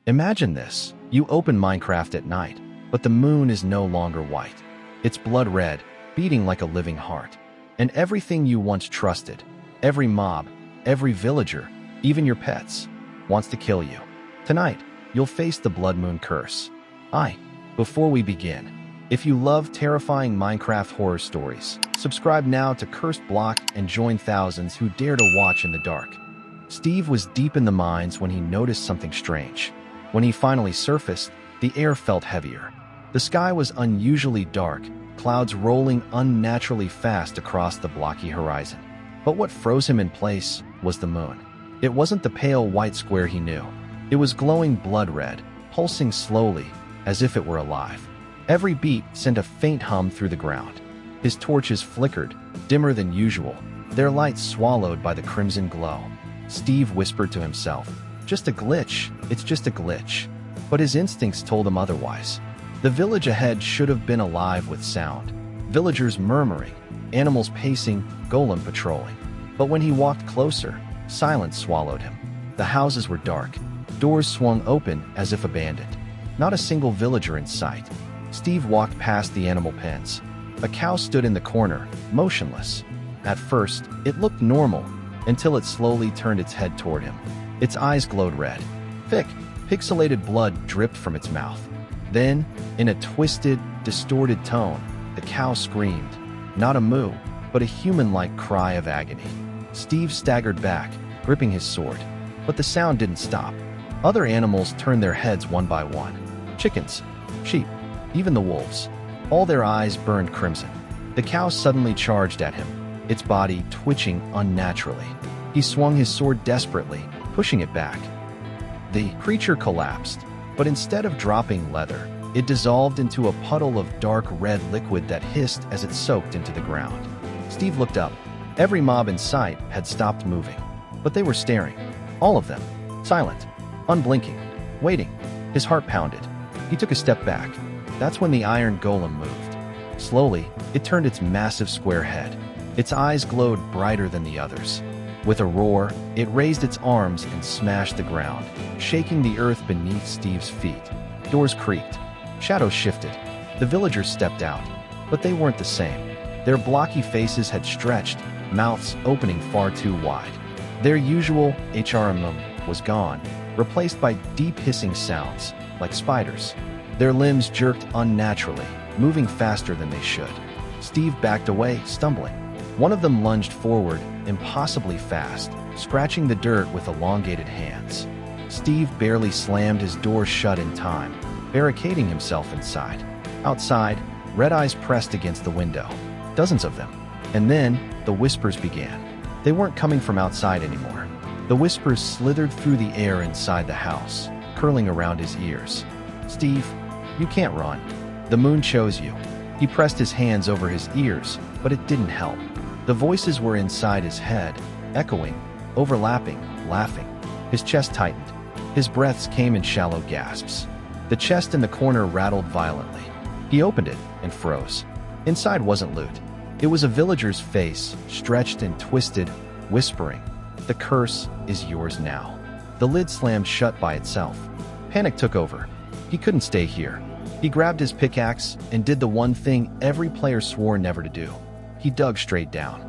Imagine this. You open Minecraft at night, but the moon is no longer white. It's blood red, beating like a living heart. And everything you once trusted, every mob, every villager, even your pets, wants to kill you. Tonight, you'll face the blood moon curse. Before we begin, if you love terrifying Minecraft horror stories, subscribe now to Cursed Block and join thousands who dare to watch in the dark. Steve was deep in the mines when he noticed something strange. When he finally surfaced, the air felt heavier. The sky was unusually dark, clouds rolling unnaturally fast across the blocky horizon. But what froze him in place was the moon. It wasn't the pale white square he knew. It was glowing blood red, pulsing slowly, as if it were alive. Every beat sent a faint hum through the ground. His torches flickered, dimmer than usual, their lights swallowed by the crimson glow. Steve whispered to himself, "Just a glitch, it's just a glitch." But his instincts told him otherwise. The village ahead should have been alive with sound. Villagers murmuring, animals pacing, golem patrolling. But when he walked closer, silence swallowed him. The houses were dark. Doors swung open as if abandoned. Not a single villager in sight. Steve walked past the animal pens. A cow stood in the corner, motionless. At first, it looked normal, until it slowly turned its head toward him. Its eyes glowed red. Thick, pixelated blood dripped from its mouth. Then, in a twisted, distorted tone, the cow screamed. Not a moo, but a human-like cry of agony. Steve staggered back, gripping his sword. But the sound didn't stop. Other animals turned their heads one by one. Chickens, sheep, even the wolves. All their eyes burned crimson. The cow suddenly charged at him, its body twitching unnaturally. He swung his sword desperately, pushing it back. The creature collapsed, but instead of dropping leather, it dissolved into a puddle of dark red liquid that hissed as it soaked into the ground. Steve looked up. Every mob in sight had stopped moving, but they were staring. All of them, silent, unblinking, waiting. His heart pounded. He took a step back. That's when the iron golem moved. Slowly, it turned its massive square head. Its eyes glowed brighter than the others. With a roar, it raised its arms and smashed the ground, shaking the earth beneath Steve's feet. Doors creaked. Shadows shifted. The villagers stepped out, but they weren't the same. Their blocky faces had stretched, mouths opening far too wide. Their usual HRM was gone, replaced by deep hissing sounds, like spiders. Their limbs jerked unnaturally, moving faster than they should. Steve backed away, stumbling. One of them lunged forward, impossibly fast, scratching the dirt with elongated hands. Steve barely slammed his door shut in time, barricading himself inside. Outside, red eyes pressed against the window. Dozens of them. And then, the whispers began. They weren't coming from outside anymore. The whispers slithered through the air inside the house, curling around his ears. "Steve, you can't run. The moon chose you." He pressed his hands over his ears, but it didn't help. The voices were inside his head, echoing, overlapping, laughing. His chest tightened. His breaths came in shallow gasps. The chest in the corner rattled violently. He opened it and froze. Inside wasn't loot. It was a villager's face, stretched and twisted, whispering, "The curse is yours now." The lid slammed shut by itself. Panic took over. He couldn't stay here. He grabbed his pickaxe and did the one thing every player swore never to do. He dug straight down.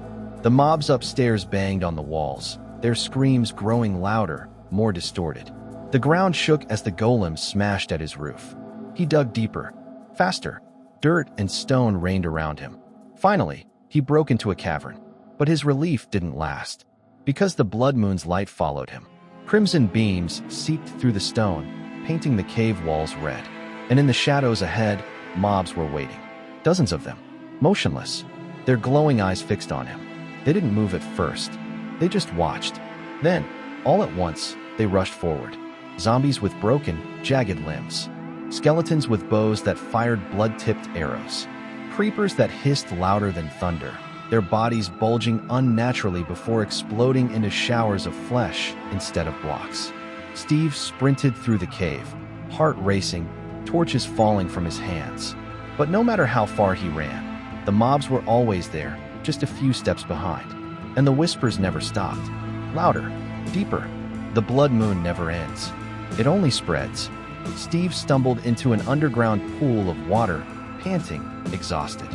The mobs upstairs banged on the walls, their screams growing louder, more distorted. The ground shook as the golem smashed at his roof. He dug deeper, faster. Dirt and stone rained around him. Finally, he broke into a cavern. But his relief didn't last, because the blood moon's light followed him. Crimson beams seeped through the stone, painting the cave walls red. And in the shadows ahead, mobs were waiting. Dozens of them, motionless, their glowing eyes fixed on him. They didn't move at first. They just watched. Then, all at once, they rushed forward. Zombies with broken, jagged limbs. Skeletons with bows that fired blood-tipped arrows. Creepers that hissed louder than thunder, their bodies bulging unnaturally before exploding into showers of flesh instead of blocks. Steve sprinted through the cave, heart racing, torches falling from his hands. But no matter how far he ran, the mobs were always there, just a few steps behind. And the whispers never stopped. Louder, deeper. The blood moon never ends. It only spreads. Steve stumbled into an underground pool of water, panting, exhausted.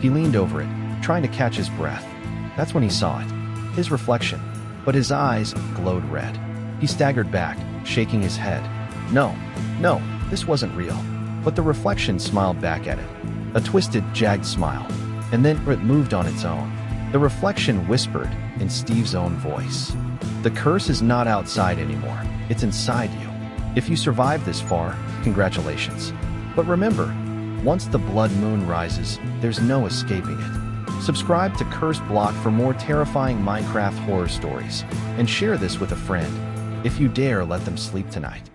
He leaned over it, trying to catch his breath. That's when he saw it. His reflection. But his eyes glowed red. He staggered back, shaking his head. No, this wasn't real. But the reflection smiled back at it. A twisted, jagged smile. And then it moved on its own. The reflection whispered in Steve's own voice. The curse is not outside anymore. It's inside you. If you survived this far, congratulations. But remember, once the blood moon rises, there's no escaping it. Subscribe to Cursed Block for more terrifying Minecraft horror stories, and share this with a friend. If you dare, let them sleep tonight.